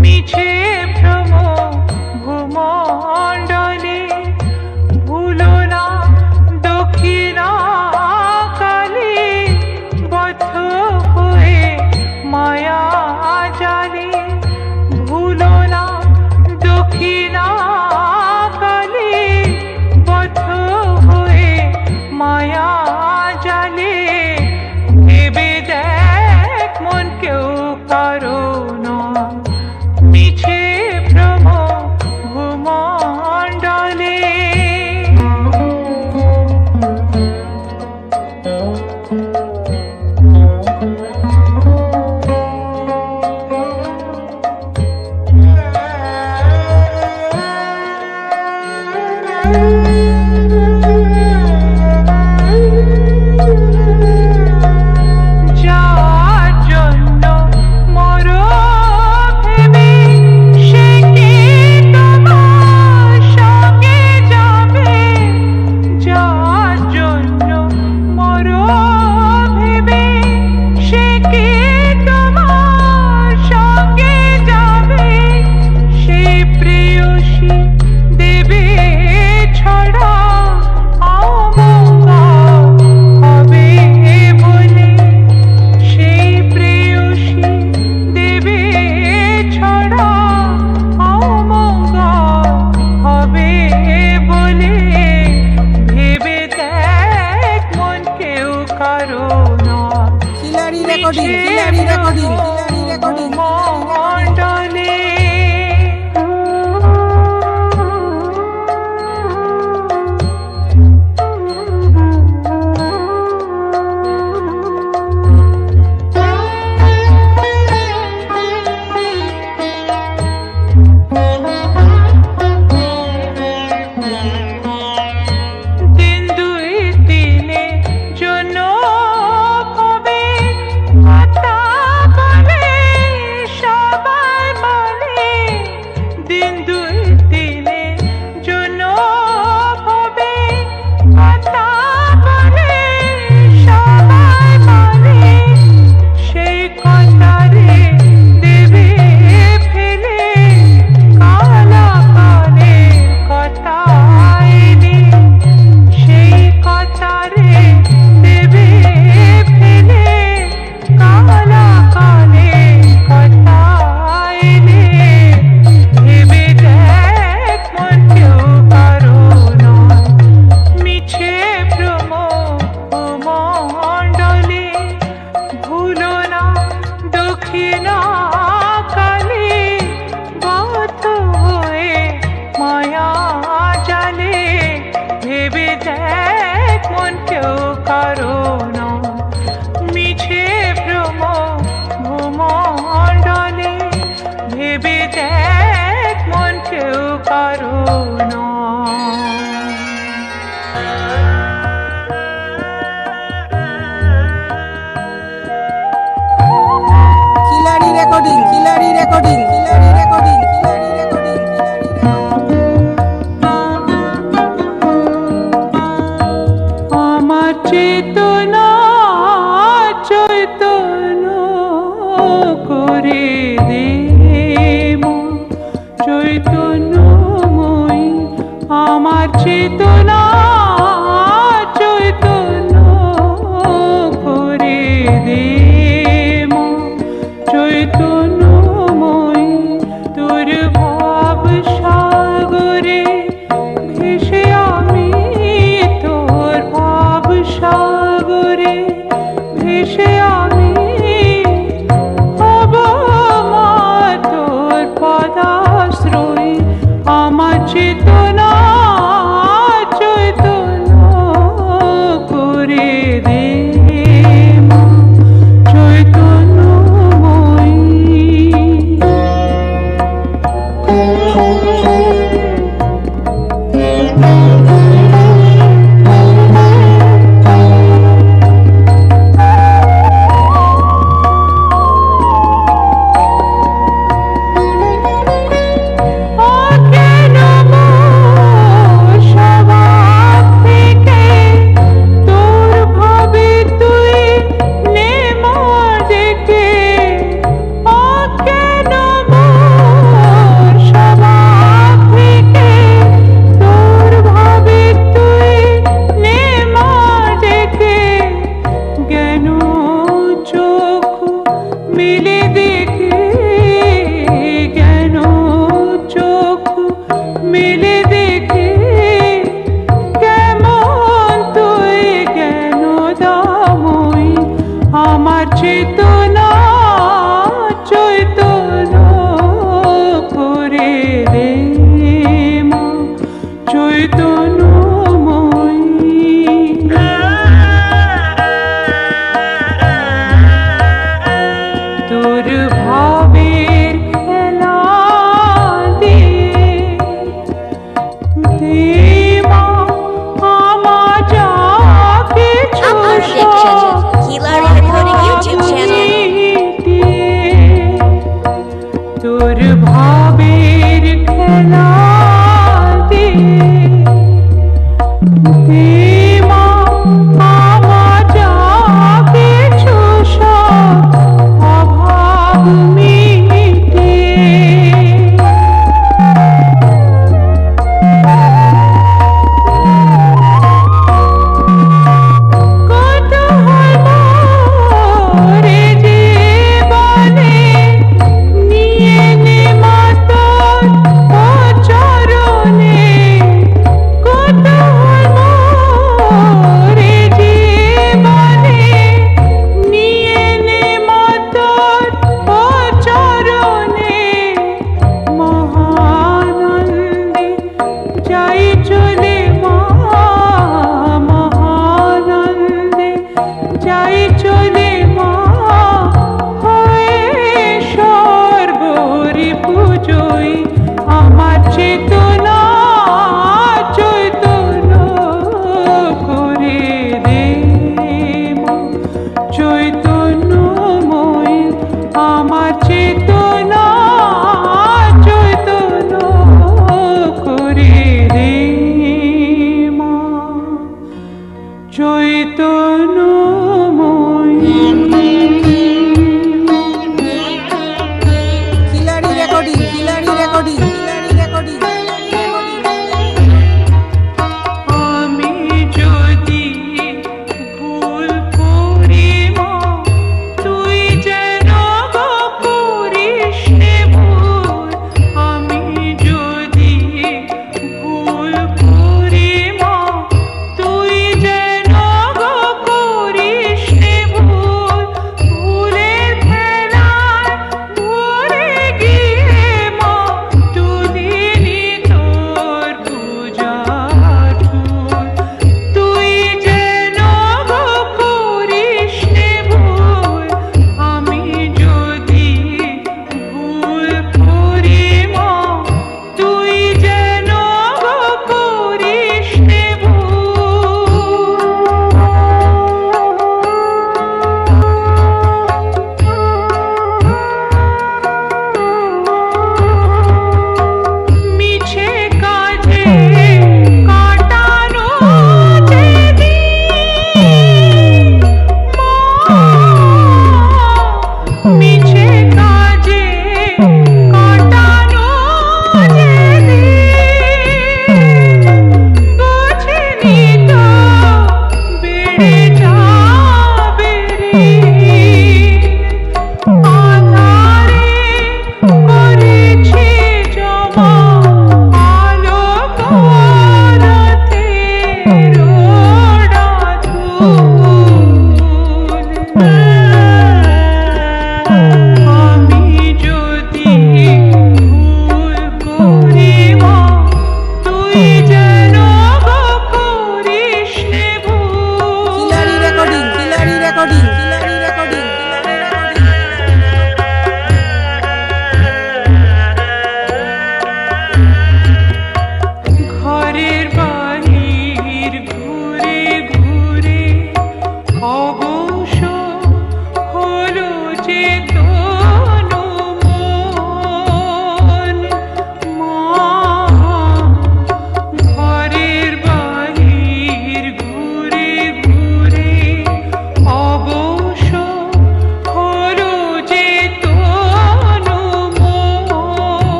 মিছে ভ্রম ভূমণ্ডলে ভুলো না দক্ষিণা কালে বদ্ধ হয়ে মায়া জালে ভুলো না দক্ষিণা কালে বদ্ধ হয়ে মায়া জালে ভেবে দেখ মন কেউ কারো নয় মিছে ভ্রম ভূমণ্ডলে যার জন্য মরো ভেবে সে কি তোমার সঙ্গে যাবে যার জন্য মরো ভেবে সে কি তোমার সঙ্গে যাবে সেই প্রেয়সী দেবে ছড়া অমঙ্গল হবে বলে সেই প্রেয়সী দেবে ছড়া অমঙ্গল হবে বলে ভেবে দেখ মন কেউ কারো নয় খিলাড়ি রেকর্ডিং মণ্ডলে দিন দুই দিনে জন্য হবে কথা বলে সবাই বলে দিন দুই দিনে জন্য হবে কথা বলে সবাই বলে সেই কথারে দেবে ফেলে কালা কালে কথা এনে সেই কথারে দেবে ফেলে কালা কালে কথা এনে ভেবে দেখ মন কেউ কারো নয় মিছে ভ্রম ভূমণ্ডলে ভুলো না দক্ষিণা কালে বদ্ধ হয়ে মায়া জালে ভেবে দেখ মন কেউ কারো নয় মিছে ভ্রম ভূমণ্ডলে ভেবে দেখ মন কেউ কারো নয় খিলাড়ি রেকর্ডিং আমার চেতনা চৈতন্য করে দে মন চৈতন্যময়ী আমার চেতনা চৈতন্য করে দে মন চৈতন্যময়ী তোর ভাব সাগরে ভেসে আমি তোর ভাব সাগরে ভেসে আমি হব মা তোর পদাশ্রয়ী আমার চেতনা চৈতন্য করে দে মা কেন চেতনা